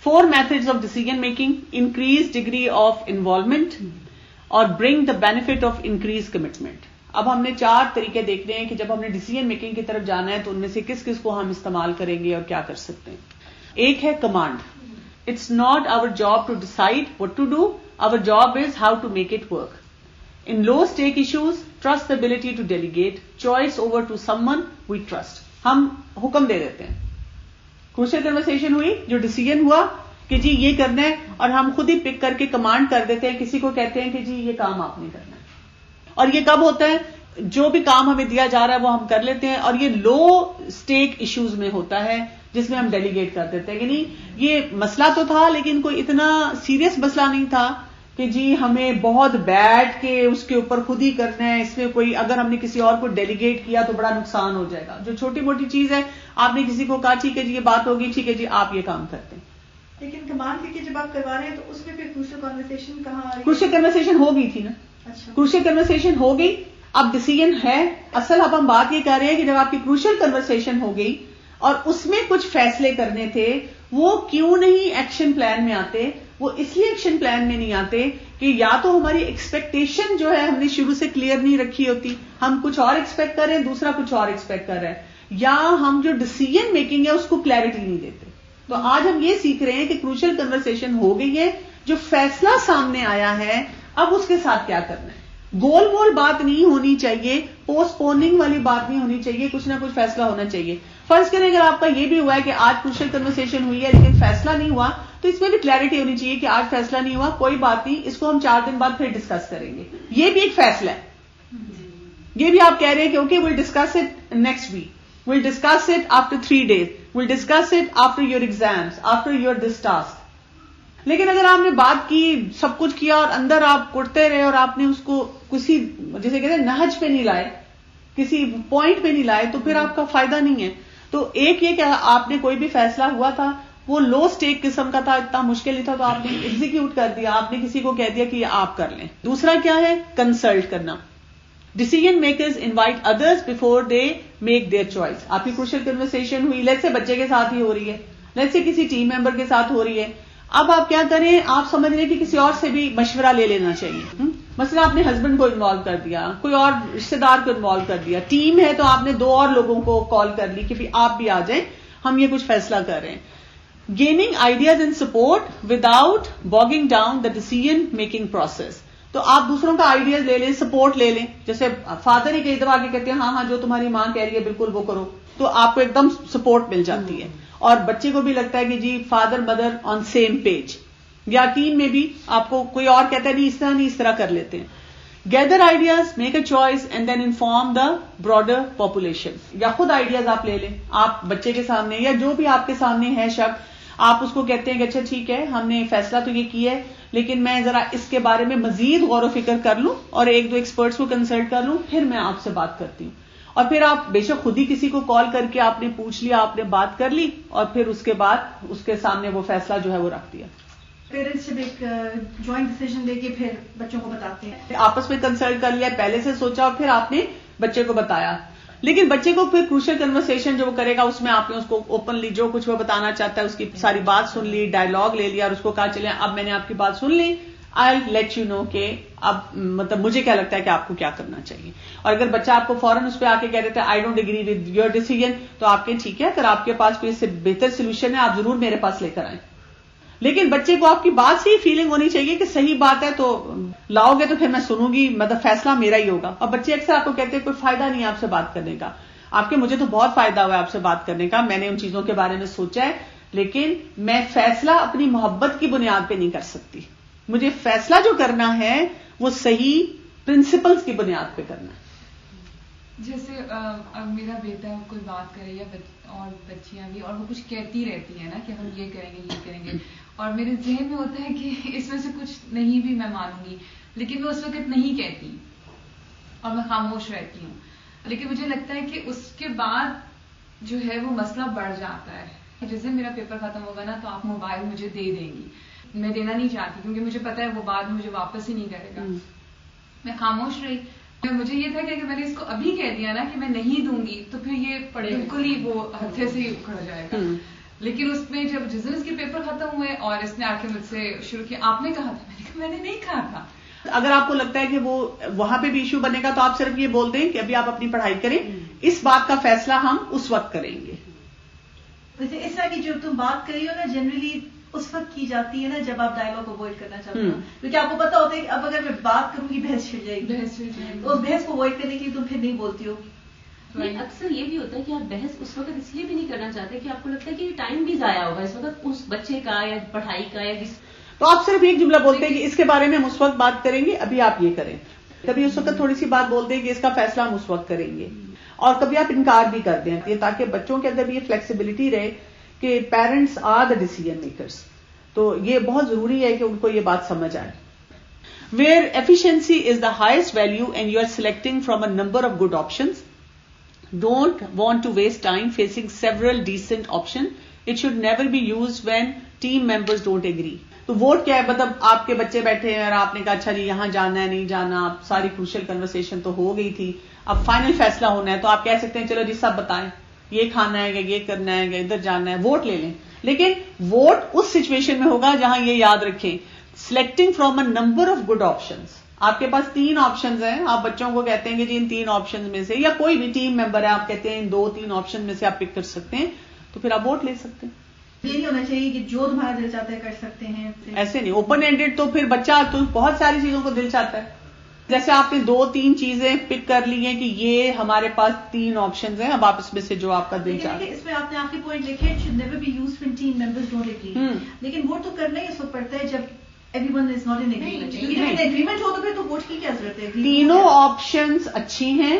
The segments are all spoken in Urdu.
4 methods of decision making: increase degree of involvement اور bring the benefit of increased commitment. اب ہم نے 4 طریقے دیکھنے ہیں کہ جب ہم نے ڈیسیژن میکنگ کی طرف جانا ہے تو ان میں سے کس کس کو ہم استعمال کریں گے اور کیا کر سکتے ہیں. ایک ہے command. It's not our job to decide what to do, our job is how to make it work. In low stake issues trust the ability to delegate, choice over to someone we trust. ہم حکم دے دیتے ہیں. کروشل کنورسیشن ہوئی, جو ڈیسیژن ہوا کہ جی یہ کرنا ہے, اور ہم خود ہی پک کر کے کمانڈ کر دیتے ہیں, کسی کو کہتے ہیں کہ جی یہ کام آپ نے کرنا ہے. اور یہ کب ہوتا ہے؟ جو بھی کام ہمیں دیا جا رہا ہے وہ ہم کر لیتے ہیں, اور یہ لو اسٹیک ایشوز میں ہوتا ہے جس میں ہم ڈیلیگیٹ کر دیتے ہیں کہ نہیں یہ مسئلہ تو تھا لیکن کوئی اتنا سیریس مسئلہ نہیں تھا کہ جی ہمیں بہت بیٹھ کے اس کے اوپر خود ہی کرنا ہے, اس میں کوئی اگر ہم نے کسی اور کو ڈیلیگیٹ کیا تو بڑا نقصان ہو جائے گا. جو چھوٹی موٹی چیز ہے آپ نے کسی کو کہا ٹھیک ہے جی یہ بات ہوگی, ٹھیک ہے جی آپ یہ کام کرتے ہیں. لیکن کمانڈ کی جب آپ کروا رہے ہیں تو اس میں پھر کروشل کنورسیشن کہاں آ رہی ہے؟ کروشل کنورسیشن ہو گئی تھی نا. اچھا, کروشل کنورسیشن ہو گئی, اب ڈیسیژن ہے. اصل اب ہم بات یہ کر رہے ہیں کہ جب آپ کی کروشل کنورسیشن ہو گئی اور اس میں کچھ فیصلے کرنے تھے, وہ کیوں نہیں ایکشن پلان میں آتے؟ وہ اس لیے ایکشن پلان میں نہیں آتے کہ یا تو ہماری ایکسپیکٹیشن جو ہے ہم نے شروع سے کلیئر نہیں رکھی ہوتی, ہم کچھ اور ایکسپیکٹ کر رہے ہیں, دوسرا کچھ اور ایکسپیکٹ کر رہے ہیں, یا ہم جو ڈیسیژن میکنگ ہے اس کو کلیئرٹی نہیں دیتے. تو آج ہم یہ سیکھ رہے ہیں کہ کروشل کنورسیشن ہو گئی ہے, جو فیصلہ سامنے آیا ہے اب اس کے ساتھ کیا کرنا ہے. گول مول بات نہیں ہونی چاہیے, پوسٹ پوننگ والی بات نہیں ہونی چاہیے, کچھ نہ کچھ فیصلہ ہونا چاہیے. فرض کریں اگر آپ کا یہ بھی ہوا ہے کہ آج کروشل کنورسیشن ہوئی ہے لیکن فیصلہ نہیں ہوا, تو اس میں بھی کلیئرٹی ہونی چاہیے کہ آج فیصلہ نہیں ہوا, کوئی بات نہیں, اس کو ہم 4 دن بعد پھر ڈسکس کریں گے. یہ بھی ایک فیصلہ ہے. یہ بھی آپ کہہ رہے ہیں کہ okay we'll discuss it next week, we'll discuss it after 3 days, we'll discuss it after your exams, after your this task. لیکن اگر آپ نے بات کی, سب کچھ کیا اور اندر آپ کرتے رہے اور آپ نے اس کو کسی جیسے کہتے ہیں نہج پہ نہیں لائے, کسی پوائنٹ پہ نہیں لائے, تو پھر آپ کا فائدہ نہیں ہے. تو ایک یہ کہ آپ نے کوئی بھی فیصلہ ہوا تھا وہ لو اسٹیک قسم کا تھا, اتنا مشکل نہیں تھا, تو آپ نے ایگزیکیوٹ کر دیا, آپ نے کسی کو کہہ دیا کہ یہ آپ کر لیں. دوسرا کیا ہے؟ کنسلٹ کرنا. Decision makers invite others before they make their choice. آپ کی کروشل کنورسیشن ہوئی, لیٹس سے بچے کے ساتھ ہی ہو رہی ہے, لیٹس سے کسی ٹیم ممبر کے ساتھ ہو رہی ہے. اب آپ کیا کریں, آپ سمجھ رہے ہیں کہ کسی اور سے بھی مشورہ لے لینا چاہیے. مثلا آپ نے ہسبینڈ کو انوالو کر دیا, کوئی اور رشتے دار کو انوالو کر دیا, ٹیم ہے تو آپ نے 2 اور لوگوں کو کال کر لی کہ آپ بھی آ جائیں, ہم یہ کچھ فیصلہ کر رہے ہیں. Gaining ideas and support without bogging down the decision making process. تو آپ دوسروں کا آئیڈیاز لے لیں, سپورٹ لے لیں. جیسے فادر ہی کئی دفعہ آگے کہتے ہیں ہاں ہاں جو تمہاری ماں کہہ رہی ہے بالکل وہ کرو, تو آپ کو ایک دم سپورٹ مل جاتی ہے, اور بچے کو بھی لگتا ہے کہ جی father mother on same page. یا ٹیم میں بھی آپ کو کوئی اور کہتا ہے نہیں اس طرح نہیں, اس طرح کر لیتے ہیں. Gather ideas, make a choice and then inform the broader population. یا خود آئیڈیاز آپ لے لیں, آپ بچے کے سامنے یا جو بھی آپ کے سامنے ہے شخص, آپ اس کو کہتے ہیں کہ اچھا ٹھیک ہے ہم نے فیصلہ تو یہ کیا ہے لیکن میں ذرا اس کے بارے میں مزید غور و فکر کر لوں اور 1-2 ایکسپرٹس کو کنسلٹ کر لوں, پھر میں آپ سے بات کرتی ہوں. اور پھر آپ بے شک خود ہی کسی کو کال کر کے آپ نے پوچھ لیا, آپ نے بات کر لی, اور پھر اس کے بعد اس کے سامنے وہ فیصلہ جو ہے وہ رکھ دیا. پیرنٹس جب ایک جوائنٹ ڈیسیژن لے کے پھر بچوں کو بتاتے ہیں, آپس میں کنسلٹ کر لیا, پہلے سے سوچا اور پھر آپ نے بچے کو بتایا. لیکن بچے کو پھر کروشل کنورسیشن جو وہ کرے گا اس میں آپ نے اس کو اوپنلی جو کچھ وہ بتانا چاہتا ہے اس کی ساری بات سن لی, ڈائلاگ لے لیا, اور اس کو کہا چلیں اب میں نے آپ کی بات سن لی, آئی لیٹ یو نو کہ اب مطلب مجھے کیا لگتا ہے کہ آپ کو کیا کرنا چاہیے. اور اگر بچہ آپ کو فوراً اس پہ آ کے کہہ دیتا ہے I don't agree with your decision, تو آپ کے ٹھیک ہے اگر آپ کے پاس کوئی اس سے بہتر سولوشن ہے آپ ضرور میرے پاس لے کر آئیں. لیکن بچے کو آپ کی بات سے ہی فیلنگ ہونی چاہیے کہ صحیح بات ہے تو لاؤ گے تو پھر میں سنوں گی, مطلب فیصلہ میرا ہی ہوگا. اور بچے اکثر آپ کو کہتے ہیں کوئی فائدہ نہیں ہے آپ سے بات کرنے کا. آپ کے مجھے تو بہت فائدہ ہوا ہے آپ سے بات کرنے کا, میں نے ان چیزوں کے بارے میں سوچا ہے, لیکن میں فیصلہ اپنی محبت کی بنیاد پہ نہیں کر سکتی. مجھے فیصلہ جو کرنا ہے وہ صحیح پرنسپلز کی بنیاد پہ کرنا ہے. جیسے اب میرا بیٹا کوئی بات کرے یا اور بچیاں بھی, اور وہ کچھ کہتی رہتی ہیں نا کہ ہم یہ کریں گے یہ کریں گے, اور میرے ذہن میں ہوتا ہے کہ اس میں سے کچھ نہیں بھی میں مانوں گی, لیکن میں اس وقت نہیں کہتی اور میں خاموش رہتی ہوں. لیکن مجھے لگتا ہے کہ اس کے بعد جو ہے وہ مسئلہ بڑھ جاتا ہے. جیسے میرا پیپر ختم ہوگا نا تو آپ موبائل مجھے دے دیں گی, میں دینا نہیں چاہتی کیونکہ مجھے پتا ہے وہ بعد میں مجھے واپس ہی نہیں کرے گا. میں خاموش رہی. مجھے یہ تھا کہ اگر میں نے اس کو ابھی کہہ دیا نا کہ میں نہیں دوں گی تو پھر یہ بالکل ہی وہ ہتھے سے ہی اکھڑ جائے گا. لیکن اس میں جب جس دن اس کے پیپر ختم ہوئے اور اس نے آ کے مجھ سے شروع کیا آپ نے کہا تھا، میں نے نہیں کہا تھا. اگر آپ کو لگتا ہے کہ وہ وہاں پہ بھی ایشو بنے گا تو آپ صرف یہ بول دیں کہ ابھی آپ اپنی پڑھائی کریں، اس بات کا فیصلہ ہم اس وقت کریں گے. ویسے اس طرح کی جو تم بات کری ہو نا جنرلی اس وقت کی جاتی ہے نا جب آپ ڈائلاگ اوائڈ کرنا چاہتے ہو، کیونکہ آپ کو پتا ہوتا ہے کہ اب اگر میں بات کروں گی بحث چھڑ جائے گی، تو اس بحث کو اوائڈ کرنے کے لیے تم پھر نہیں بولتی ہو. اکثر یہ بھی ہوتا ہے کہ آپ بحث اس وقت اس لیے بھی نہیں کرنا چاہتے کہ آپ کو لگتا ہے کہ ٹائم بھی ضائع ہوگا اس وقت اس بچے کا یا پڑھائی کا یا تو آپ صرف ایک جملہ بولتے ہیں کہ اس کے بارے میں ہم اس وقت بات کریں گے، ابھی آپ یہ کریں. کبھی اس وقت تھوڑی سی بات بولتے ہیں کہ اس کا فیصلہ ہم اس وقت کریں گے، اور کبھی آپ انکار بھی کر دیں تاکہ بچوں کے اندر بھی یہ فلیکسیبلٹی رہے کہ parents are the decision makers. تو یہ بہت ضروری ہے کہ ان کو یہ بات سمجھ آئے. Where efficiency is the highest value and you are selecting from a number of good options, don't want to waste time facing several decent option. It should never be used when team members don't agree. تو ووٹ کیا ہے؟ مطلب آپ کے بچے بیٹھے ہیں اور آپ نے کہا اچھا جی یہاں جانا ہے نہیں جانا، اب ساری کروشل کنورسیشن تو ہو گئی تھی، اب فائنل فیصلہ ہونا ہے، تو آپ کہہ سکتے ہیں چلو جی سب بتائیں یہ کھانا ہے یہ کرنا ہے ادھر جانا ہے، ووٹ لے لیں. لیکن ووٹ اس سچویشن میں ہوگا جہاں یہ یاد رکھیں selecting from a number of good options. آپ کے پاس 3 آپشنز ہیں، آپ بچوں کو کہتے ہیں کہ جی ان 3 آپشنز میں سے، یا کوئی بھی ٹیم ممبر ہے آپ کہتے ہیں ان 2-3 آپشن میں سے آپ پک کر سکتے ہیں، تو پھر آپ ووٹ لے سکتے ہیں. یہ نہیں ہونا چاہیے کہ جو تمہارا دل چاہتا ہے کر سکتے ہیں. ایسے نہیں اوپن اینڈیڈ، تو پھر بچہ تو بہت ساری چیزوں کو دل چاہتا ہے. جیسے آپ نے 2-3 چیزیں پک کر لی ہیں کہ یہ ہمارے پاس 3 آپشنز ہیں، اب آپ اس میں سے جو آپ کا دل چاہتا ہے. اس میں آپ نے آخری پوائنٹ لکھے should never be used when team members don't agree. لیکن ووٹ تو کرنا ہی اس وقت پڑتا ہے جب everyone is not in agreement. جب agreement ہو تو پھر تو ووٹ کی کیا ضرورت ہے؟ تینوں آپشنز اچھی ہیں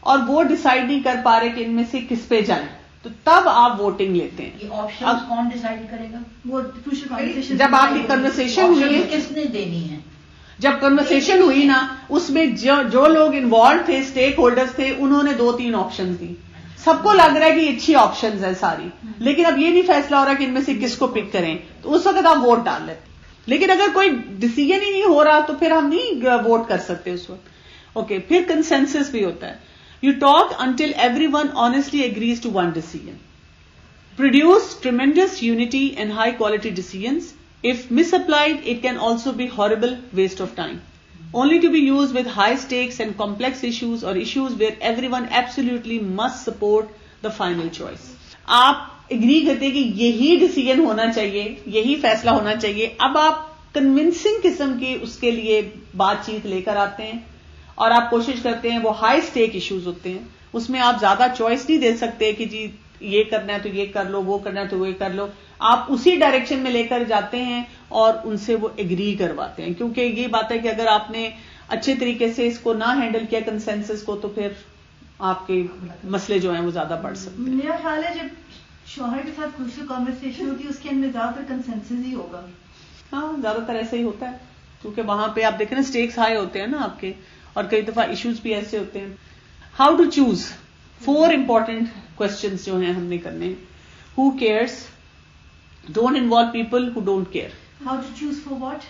اور وہ ڈیسائیڈ نہیں کر پا رہے کہ ان میں سے کس پہ جائیں، تو تب آپ ووٹنگ لیتے ہیں. یہ آپشن کون ڈیسائیڈ کرے گا؟ وہ crucial conversation جب آپ کی کنورسیشن ہوئی ہے، کس نے دینی ہے؟ جب کنورسیشن ہوئی نا اس میں جو لوگ انوالو تھے اسٹیک ہولڈرز تھے انہوں نے 2-3 آپشنز دی. سب کو لگ رہا ہے کہ یہ اچھی آپشنز ہیں ساری، لیکن اب یہ نہیں فیصلہ ہو رہا کہ ان میں سے کس کو پک کریں، تو اس وقت آپ ووٹ ڈال لیتے. لیکن اگر کوئی ڈیسیژن ہی نہیں ہو رہا تو پھر ہم نہیں ووٹ کر سکتے اس وقت. اوکے، پھر کنسنسس بھی ہوتا ہے. You talk until everyone honestly agrees to one decision. Produce tremendous unity and high quality decisions. If misapplied, it can also be horrible waste of time. Only to be used with high stakes and complex issues or issues where everyone absolutely must support the final choice. آپ اگری کرتے کہ یہی ڈیسیژن ہونا چاہیے، یہی فیصلہ ہونا چاہیے. اب آپ کنونسنگ قسم کی اس کے لیے بات چیت لے کر آتے ہیں اور آپ کوشش کرتے ہیں. وہ ہائی سٹیک ایشوز ہوتے ہیں، اس میں آپ زیادہ چوائس نہیں دے سکتے کہ جی یہ کرنا ہے تو یہ کر لو، وہ کرنا ہے تو وہ کر لو. آپ اسی ڈائریکشن میں لے کر جاتے ہیں اور ان سے وہ ایگری کرواتے ہیں، کیونکہ یہ بات ہے کہ اگر آپ نے اچھے طریقے سے اس کو نہ ہینڈل کیا کنسنسس کو، تو پھر آپ کے مسئلے جو ہیں وہ زیادہ بڑھ سکتے ہیں. میرا خیال ہے جب شوہر کے ساتھ کروشل کنورسیشن ہوتی ہے اس کے اندر زیادہ تر کنسنسس ہی ہوگا. ہاں زیادہ تر ایسا ہی ہوتا ہے، کیونکہ وہاں پہ آپ دیکھیں نا اسٹیکس ہائی ہوتے ہیں نا آپ کے، اور کئی دفعہ ایشوز بھی ایسے ہوتے ہیں. How to choose 4 important questions جو ہیں ہم نے کرنے ہیں. Who cares? Don't involve people who don't care. How to choose for what?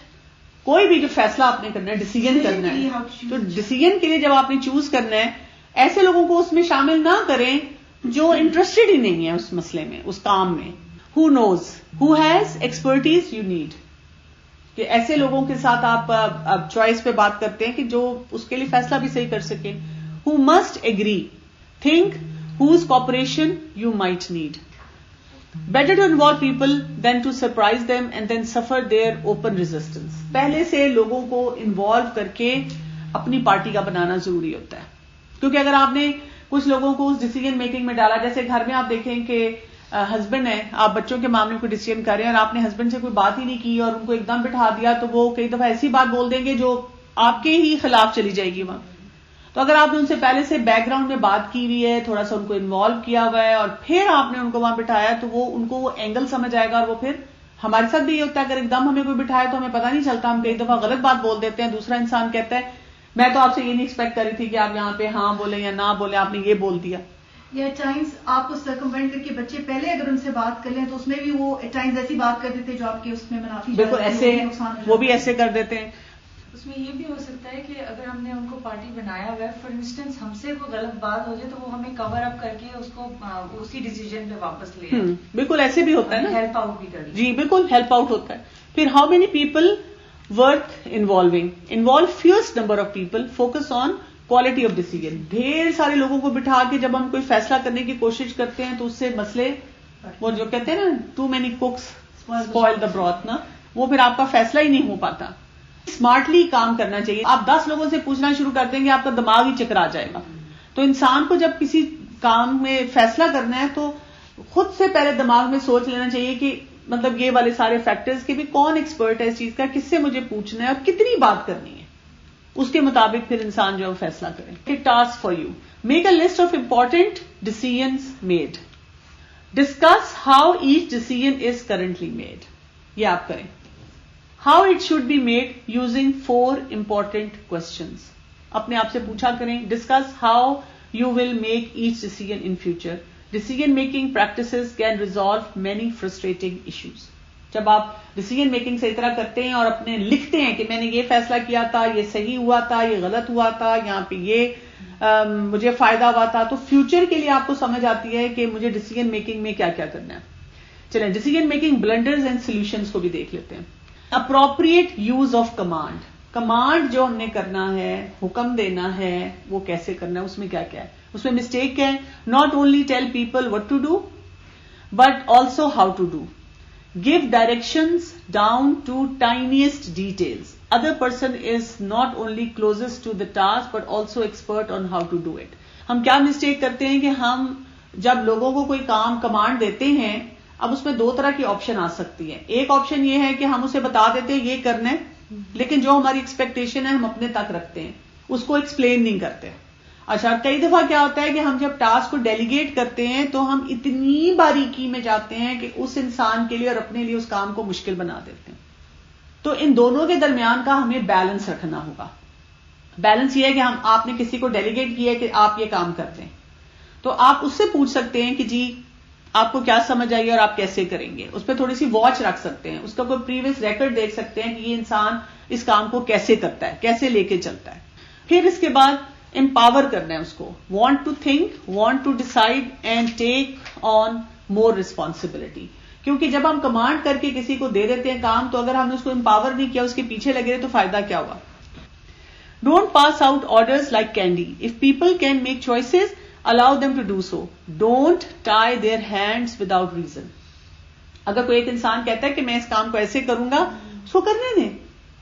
کوئی بھی جو فیصلہ آپ نے کرنا ہے، ڈیسیژن کرنا ہے، تو ڈیسیژن کے لیے جب آپ نے چوز کرنا ہے ایسے لوگوں کو اس میں شامل نہ کریں جو انٹرسٹڈ ہی نہیں ہے اس مسئلے میں، اس کام میں. Who knows, who has expertise you need. کہ ایسے لوگوں کے ساتھ آپ چوائس پہ بات کرتے ہیں کہ جو اس کے لیے فیصلہ بھی صحیح کر سکیں. Who must agree. Think whose cooperation you might need. Better to involve people than to surprise them and then suffer their open resistance. پہلے سے لوگوں کو انوالو کر کے اپنی پارٹی کا بنانا ضروری ہوتا ہے، کیونکہ اگر آپ نے کچھ لوگوں کو اس ڈیسیژن میکنگ میں ڈالا، جیسے گھر میں آپ دیکھیں کہ ہسبینڈ ہے، آپ بچوں کے معاملے میں کوئی ڈیسیژن کر رہے ہیں اور آپ نے ہسبینڈ سے کوئی بات ہی نہیں کی اور ان کو ایک دم بٹھا دیا، تو وہ کئی دفعہ ایسی بات بول دیں گے جو آپ کے ہی خلاف چلی جائے گی وہاں. تو اگر آپ نے ان سے پہلے سے بیک گراؤنڈ میں بات کی ہوئی ہے، تھوڑا سا ان کو انوالو کیا ہوا ہے، اور پھر آپ نے ان کو وہاں بٹھایا، تو وہ ان کو وہ اینگل سمجھ آئے گا. اور وہ پھر ہمارے ساتھ بھی یہ ہوتا ہے، اگر ایک دم ہمیں کوئی بٹھایا تو ہمیں پتہ نہیں چلتا، ہم کئی دفعہ غلط بات بول دیتے ہیں. دوسرا انسان کہتا ہے میں تو آپ سے یہ نہیں ایکسپیکٹ کر رہی تھی کہ آپ یہاں پہ ہاں بولیں یا نہ بولیں، آپ نے یہ بول دیا. یا ٹائمز آپ کو سرکموینٹ کر کے بچے پہلے اگر ان سے بات کر لیں تو اس میں بھی وہ ٹائمز ایسی بات کر دیتے جو آپ کے اس میں منافی. بالکل ایسے وہ بھی ایسے کر دیتے ہیں. اس میں یہ بھی ہو سکتا ہے کہ اگر ہم نے ان کو پارٹی بنایا ہوا ہے، فار انسٹنس ہم سے کوئی غلط بات ہو جائے تو وہ ہمیں کور اپ کر کے اس کو اسی ڈیسیجن پہ واپس لے آئے. بالکل ایسے بھی ہوتا ہے نا، ہیلپ آؤٹ بھی کر لیں. جی بالکل ہیلپ آؤٹ ہوتا ہے. پھر how many people worth involve fewest number of people, focus on quality of decision. ڈھیر سارے لوگوں کو بٹھا کے جب ہم کوئی فیصلہ کرنے کی کوشش کرتے ہیں تو اس سے مسئلے، وہ جو کہتے ہیں نا too many cooks spoil the broth نا، وہ پھر آپ کا فیصلہ ہی نہیں ہو پاتا. اسمارٹلی کام کرنا چاہیے. آپ 10 لوگوں سے پوچھنا شروع کر دیں گے آپ کا دماغ ہی چکرا جائے گا. تو انسان کو جب کسی کام میں فیصلہ کرنا ہے تو خود سے پہلے دماغ میں سوچ لینا چاہیے کہ مطلب یہ والے سارے فیکٹرز کہ بھی کون ایکسپرٹ ہے اس چیز کا، کس سے مجھے پوچھنا ہے اور کتنی بات کرنی ہے. اس کے مطابق پھر انسان جو فیصلہ کرے. Task for you, make a list of important decisions made. Discuss how each decision is currently made. یہ آپ کریں. How it should be made using 4 important questions. اپنے آپ سے پوچھا کریں. Discuss how you will make each decision in future. Decision making practices can resolve many frustrating issues. جب آپ ڈیسیژن میکنگ سے اس طرح کرتے ہیں اور اپنے لکھتے ہیں کہ میں نے یہ فیصلہ کیا تھا، یہ صحیح ہوا تھا، یہ غلط ہوا تھا، یہاں پہ یہ مجھے فائدہ ہوا تھا، تو فیوچر کے لیے آپ کو سمجھ آتی ہے کہ مجھے ڈیسیژن میکنگ میں کیا کیا کرنا ہے. چلیں decision making blunders and solutions کو بھی دیکھ لیتے ہیں. Appropriate use of command. Command جو ہم نے کرنا ہے، حکم دینا ہے، وہ کیسے کرنا ہے، اس میں کیا کیا ہے. اس میں مسٹیک ہے. Not only tell people what to do but also how to do. Give directions down to tiniest details. Other person is not only closest to the task but also expert on how to do it. ہم کیا مسٹیک کرتے ہیں کہ ہم جب لوگوں کو کوئی کام کمانڈ دیتے ہیں، اب اس میں 2 طرح کی آپشن آ سکتی ہے. ایک آپشن یہ ہے کہ ہم اسے بتا دیتے ہیں یہ کرنا ہے، لیکن جو ہماری ایکسپیکٹیشن ہے ہم اپنے تک رکھتے ہیں، اس کو ایکسپلین نہیں کرتے. اچھا کئی دفعہ کیا ہوتا ہے کہ ہم جب ٹاسک کو ڈیلیگیٹ کرتے ہیں تو ہم اتنی باریکی میں جاتے ہیں کہ اس انسان کے لیے اور اپنے لیے اس کام کو مشکل بنا دیتے ہیں. تو ان دونوں کے درمیان کا ہمیں بیلنس رکھنا ہوگا. بیلنس یہ ہے کہ آپ نے کسی کو ڈیلیگیٹ کیا ہے کہ آپ یہ کام کرتے ہیں، تو آپ اس سے پوچھ سکتے ہیں کہ جی آپ کو کیا سمجھ آئی اور آپ کیسے کریں گے. اس پہ تھوڑی سی واچ رکھ سکتے ہیں، اس کا کوئی پریویس ریکارڈ دیکھ سکتے ہیں کہ یہ انسان اس کام کو کیسے کرتا ہے، کیسے لے کے چلتا ہے. پھر اس کے بعد امپاور کرنا ہے اس کو. Want to think, want to decide and take on more responsibility. کیونکہ جب ہم کمانڈ کر کے کسی کو دے دیتے ہیں کام، تو اگر ہم نے اس کو امپاور نہیں کیا، اس کے پیچھے لگے رہے تو فائدہ کیا ہوا. Don't pass out orders like candy. If people can make choices allow them to do so. Don't tie their hands without reason. اگر کوئی ایک انسان کہتا ہے کہ میں اس کام کو ایسے کروں گا، اس کو کرنے دیں.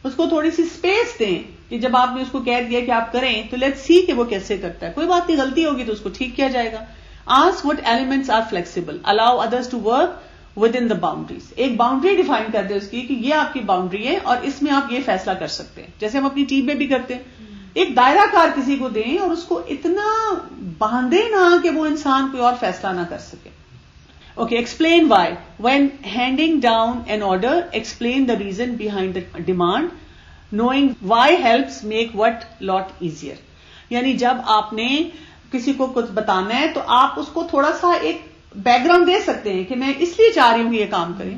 اس کو تھوڑی سی اسپیس دیں کہ جب آپ نے اس کو کہہ دیا کہ آپ کریں تو لیٹس سی کہ وہ کیسے کرتا ہے. کوئی بات نہیں، غلطی ہوگی تو اس کو ٹھیک کیا جائے گا. Ask what elements are flexible. Allow others to work within the boundaries. ایک باؤنڈری ڈیفائن کر دے اس کی کہ یہ آپ کی باؤنڈری ہے اور اس میں آپ یہ فیصلہ کر سکتے ہیں. جیسے ہم اپنی ٹیم میں بھی کرتے ہیں، ایک دائرہ کار کسی کو دیں اور اس کو اتنا باندھے نہ کہ وہ انسان کوئی اور فیصلہ نہ کر سکے. Okay, explain why. When handing down an order, explain the reason behind the demand. Knowing why helps make what lot easier. یعنی جب آپ نے کسی کو کچھ بتانا ہے تو آپ اس کو تھوڑا سا ایک بیک گراؤنڈ دے سکتے ہیں کہ میں اس لیے چاہ رہی ہوں کہ یہ کام کریں،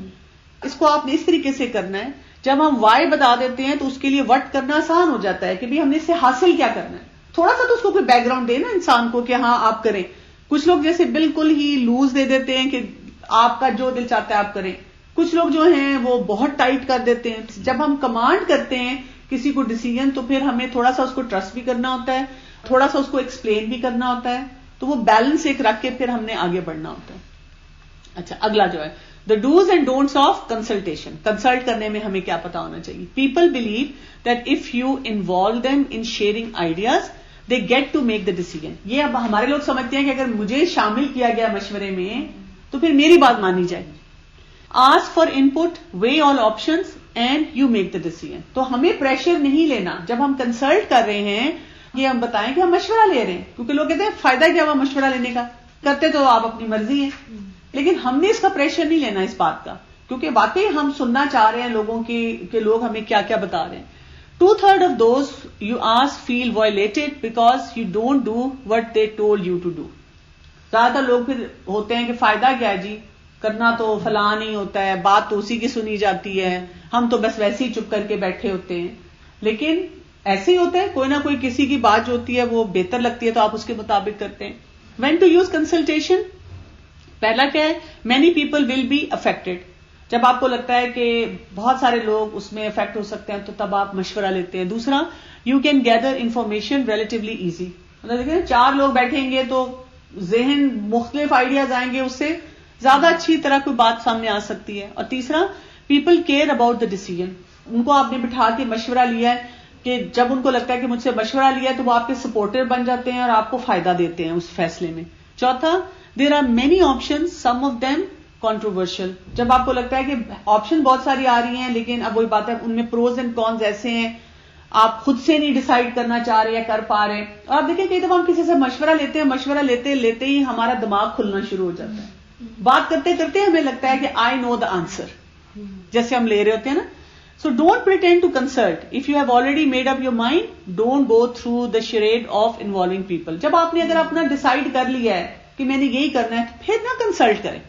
اس کو آپ نے اس طریقے سے کرنا ہے. جب ہم وائی بتا دیتے ہیں تو اس کے لیے وٹ کرنا آسان ہو جاتا ہے کہ بھی ہم نے اس سے حاصل کیا کرنا ہے. تھوڑا سا تو اس کو کوئی بیک گراؤنڈ دے نا انسان کو کہ ہاں آپ کریں. کچھ لوگ جیسے بالکل ہی لوز دے دیتے ہیں کہ آپ کا جو دل چاہتا ہے آپ کریں. کچھ لوگ جو ہیں وہ بہت ٹائٹ کر دیتے ہیں. جب ہم کمانڈ کرتے ہیں کسی کو ڈیسیژن تو پھر ہمیں تھوڑا سا اس کو ٹرسٹ بھی کرنا ہوتا ہے، تھوڑا سا اس کو ایکسپلین بھی کرنا ہوتا ہے. تو وہ بیلنس ایک رکھ کے پھر ہم نے آگے بڑھنا ہوتا ہے. اچھا اگلا جو ہے the dos and don'ts of consultation. Consult کرنے میں ہمیں کیا پتا ہونا چاہیے. People believe that if you involve them in sharing ideas they get to make the decision. یہ اب ہمارے لوگ سمجھتے ہیں کہ اگر مجھے شامل کیا گیا مشورے میں تو پھر میری بات مانی جائے. Ask for in put, way all options and you make the decision. تو ہمیں پریشر نہیں لینا. جب ہم کنسلٹ کر رہے ہیں یہ ہم بتائیں کہ ہم مشورہ لے رہے ہیں، کیونکہ لوگ کہتے ہیں فائدہ کیا ہوا مشورہ لینے کا، کرتے تو آپ اپنی مرضی ہے. لیکن ہم نے اس کا پریشر نہیں لینا اس بات کا، کیونکہ واقعی ہم سننا چاہ رہے ہیں لوگوں کی کہ لوگ ہمیں کیا کیا بتا رہے ہیں. 2/3 of those you ask feel violated because you don't do what they told you to do. زیادہ تر لوگ پھر ہوتے ہیں کہ فائدہ کیا ہے جی، کرنا تو فلاں نہیں ہوتا ہے، بات تو اسی کی سنی جاتی ہے، ہم تو بس ویسے ہی چپ کر کے بیٹھے ہوتے ہیں. لیکن ایسے ہی ہوتا ہے, کوئی نہ کوئی کسی کی بات جو ہوتی ہے وہ بہتر لگتی ہے تو آپ اس کے مطابق کرتے ہیں. وین ٹو یوز کنسلٹیشن, پہلا کیا ہے, many people will be affected. جب آپ کو لگتا ہے کہ بہت سارے لوگ اس میں افیکٹ ہو سکتے ہیں تو تب آپ مشورہ لیتے ہیں. دوسرا, you can gather information relatively easy. مطلب دیکھیں 4 لوگ بیٹھیں گے تو ذہن مختلف آئیڈیاز آئیں گے, اس سے زیادہ اچھی طرح کوئی بات سامنے آ سکتی ہے. اور تیسرا, people care about the decision. ان کو آپ نے بٹھا کے مشورہ لیا ہے کہ جب ان کو لگتا ہے کہ مجھ سے مشورہ لیا ہے تو وہ آپ کے سپورٹر بن جاتے ہیں اور آپ کو فائدہ دیتے ہیں اس فیصلے میں. چوتھا, there are many option, some of them controversial. جب آپ کو لگتا ہے کہ آپشن بہت ساری آ رہی ہیں لیکن اب وہی بات ہے ان میں پروز اینڈ کونز ایسے ہیں آپ خود سے نہیں ڈیسائیڈ کرنا چاہ رہے یا کر پا رہے. اور آپ دیکھیں کئی دفعہ ہم کسی سے مشورہ لیتے ہیں, مشورہ لیتے ہی ہمارا دماغ کھلنا شروع ہو جاتا ہے. بات کرتے کرتے ہمیں لگتا ہے کہ آئی نو دا آنسر, جیسے ہم لے رہے ہوتے ہیں نا. So don't pretend to consult. If you have already made up your mind, don't go through the charade of involving people. جب آپ نے اگر اپنا ڈیسائیڈ کر لیا ہے کہ میں نے یہی کرنا ہے تو پھر نہ کنسلٹ کریں,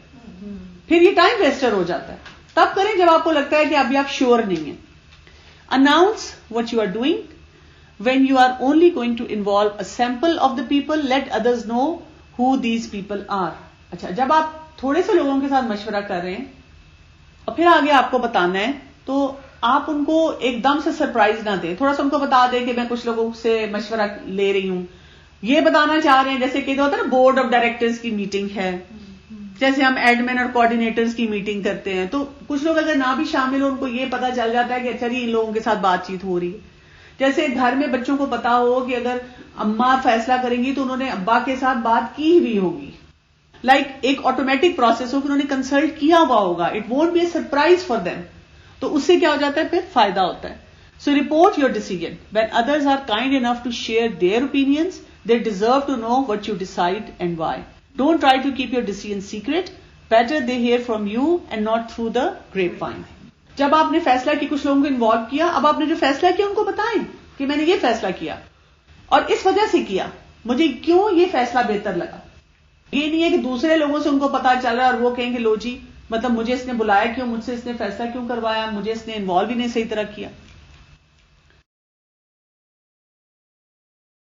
پھر یہ ٹائم ویسٹر ہو جاتا ہے. تب کریں جب آپ کو لگتا ہے کہ ابھی آپ شیور نہیں ہیں. Announce what you are doing. When you are only going to involve a sample of the people, let others know who these people are. اچھا, جب آپ تھوڑے سے لوگوں کے ساتھ مشورہ کر رہے ہیں اور پھر آگے آپ کو بتانا ہے تو آپ ان کو ایک دم سے سرپرائز نہ دیں. تھوڑا سا ان کو بتا دیں کہ میں کچھ لوگوں سے مشورہ لے رہی ہوں, یہ بتانا چاہ رہے ہیں. جیسے کہ ہوتا ہے نا بورڈ آف ڈائریکٹرز کی میٹنگ ہے, جیسے ہم ایڈمن اور کوآرڈینیٹرز کی میٹنگ کرتے ہیں تو کچھ لوگ اگر نہ بھی شامل ہو ان کو یہ پتا چل جاتا ہے کہ اچھا جی ان لوگوں کے ساتھ بات چیت ہو رہی ہے. جیسے گھر میں بچوں کو پتا ہو کہ اگر اماں فیصلہ کریں گی تو انہوں نے ابا کے ساتھ بات کی ہوئی ہوگی, ایک آٹومیٹک پروسیس ہو کہ انہوں نے کنسلٹ کیا ہوا ہوگا. It won't be a surprise for them. تو اس سے کیا ہو جاتا ہے, پھر فائدہ ہوتا ہے. So report your decision. When others are kind enough to share their opinions, they deserve to know what you decide and why. Don't try to keep your decision secret. Better they hear from you and not through the grapevine. جب آپ نے فیصلہ کی, کچھ لوگوں کو انوالو کیا, اب آپ نے جو فیصلہ کیا ان کو بتائیں کہ میں نے یہ فیصلہ کیا اور اس وجہ سے کیا, مجھے کیوں یہ فیصلہ بہتر لگا. یہ نہیں ہے کہ دوسرے لوگوں سے ان کو پتا چل رہا ہے اور وہ کہیں گے لو جی مطلب مجھے اس نے بلایا کیوں, مجھ سے اس نے فیصلہ کیوں کروایا, مجھے اس نے انوالو ہی نہیں صحیح طرح کیا.